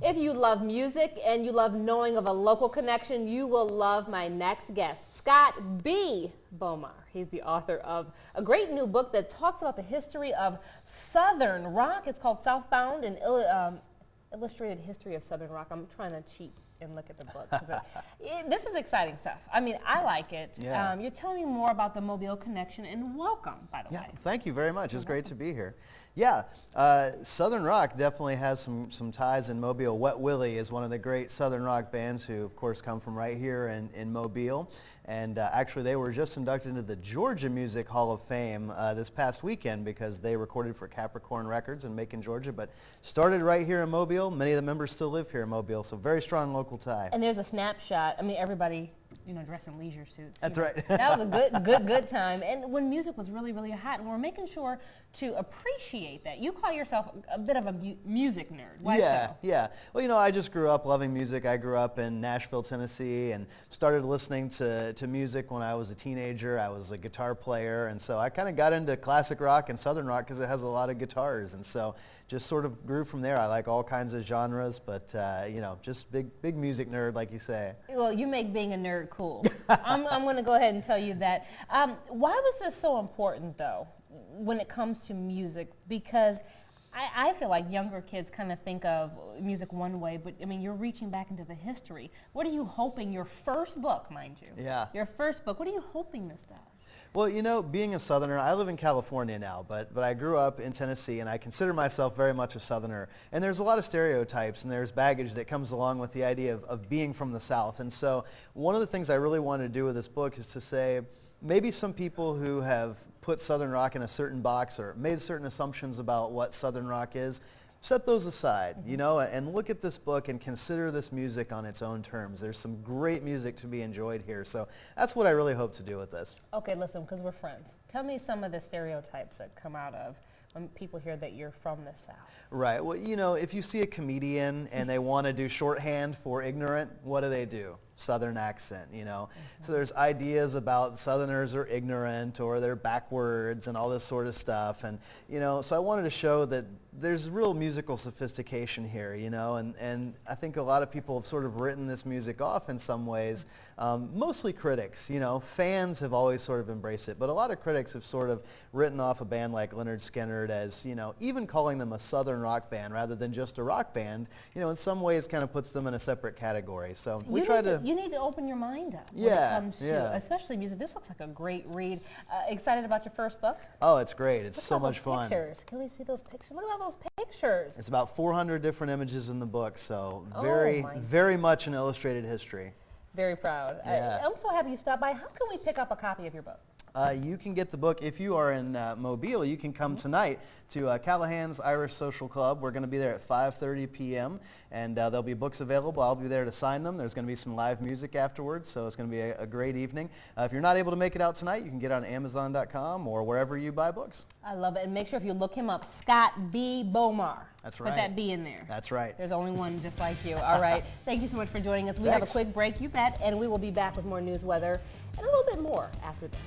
If you love music and you love knowing of a local connection, you will love my next guest, Scott B. Bomar. He's the author of a great new book that talks about the history of Southern rock. It's called Southbound, an illustrated history of Southern rock. I'm trying to cheat and look at the book. This is exciting stuff. I mean, I like it. Yeah. You're telling me more about the Mobile connection, and welcome, by the way. Thank you very much. It's great to be here. Yeah, Southern rock definitely has some ties in Mobile. Wet Willie is one of the great Southern rock bands who, of course, come from right here in Mobile. And actually, they were just inducted into the Georgia Music Hall of Fame this past weekend because they recorded for Capricorn Records in Macon, Georgia, but started right here in Mobile. Many of the members still live here in Mobile, so very strong local tie. And there's a snapshot. I mean, everybody, dressed in leisure suits. That's right. That was a good time. And when music was really, really hot, and we're making sure to appreciate that. You call yourself a bit of a music nerd. Why so? Yeah. Well, I just grew up loving music. I grew up in Nashville, Tennessee, and started listening to music when I was a teenager. I was a guitar player, and so I kind of got into classic rock and Southern rock because it has a lot of guitars, and so just sort of grew from there. I like all kinds of genres, but just big music nerd, like you say. Well, you make being a nerd cool. I'm going to go ahead and tell you that. Why was this so important, though, when it comes to music? Because I feel like younger kids kind of think of music one way, but I mean, you're reaching back into the history. What are you hoping, your first book, mind you? Yeah. Your first book, what are you hoping this does? Well, being a Southerner, I live in California now, but I grew up in Tennessee, and I consider myself very much a Southerner. And there's a lot of stereotypes, and there's baggage that comes along with the idea of being from the South. And so one of the things I really want to do with this book is to say, maybe some people who have put Southern rock in a certain box or made certain assumptions about what Southern rock is, set those aside, and look at this book and consider this music on its own terms. There's some great music to be enjoyed here. So that's what I really hope to do with this. Okay, listen, because we're friends. Tell me some of the stereotypes that come out of when people hear that you're from the South. Right. Well, if you see a comedian and they want to do shorthand for ignorant, what do? Southern accent, So there's ideas about Southerners are ignorant or they're backwards and all this sort of stuff. And, so I wanted to show that there's real musical sophistication here, and I think a lot of people have sort of written this music off in some ways, mostly critics, Fans have always sort of embraced it, but a lot of critics have sort of written off a band like Skynyrd as, even calling them a Southern rock band rather than just a rock band, in some ways kind of puts them in a separate category. So we try to... You need to open your mind up when it comes to, especially music. This looks like a great read. Excited about your first book? Oh, it's great. It's Look so at much those fun. Pictures. Can we see those pictures? Look at all those pictures. It's about 400 different images in the book, so Oh, very much an illustrated history. Very proud. Yeah. I'm so happy you stopped by. How can we pick up a copy of your book? You can get the book, if you are in Mobile, you can come tonight to Callaghan's Irish Social Club. We're going to be there at 5:30 p.m. and there'll be books available. I'll be there to sign them. There's going to be some live music afterwards, so it's going to be a great evening. If you're not able to make it out tonight, you can get it on Amazon.com or wherever you buy books. I love it. And make sure if you look him up, Scott B. Bomar. That's right. Put that B in there. That's right. There's only one just like you. All right. Thank you so much for joining us. We have a quick break, you bet, and we will be back with more news, weather, and a little bit more after this.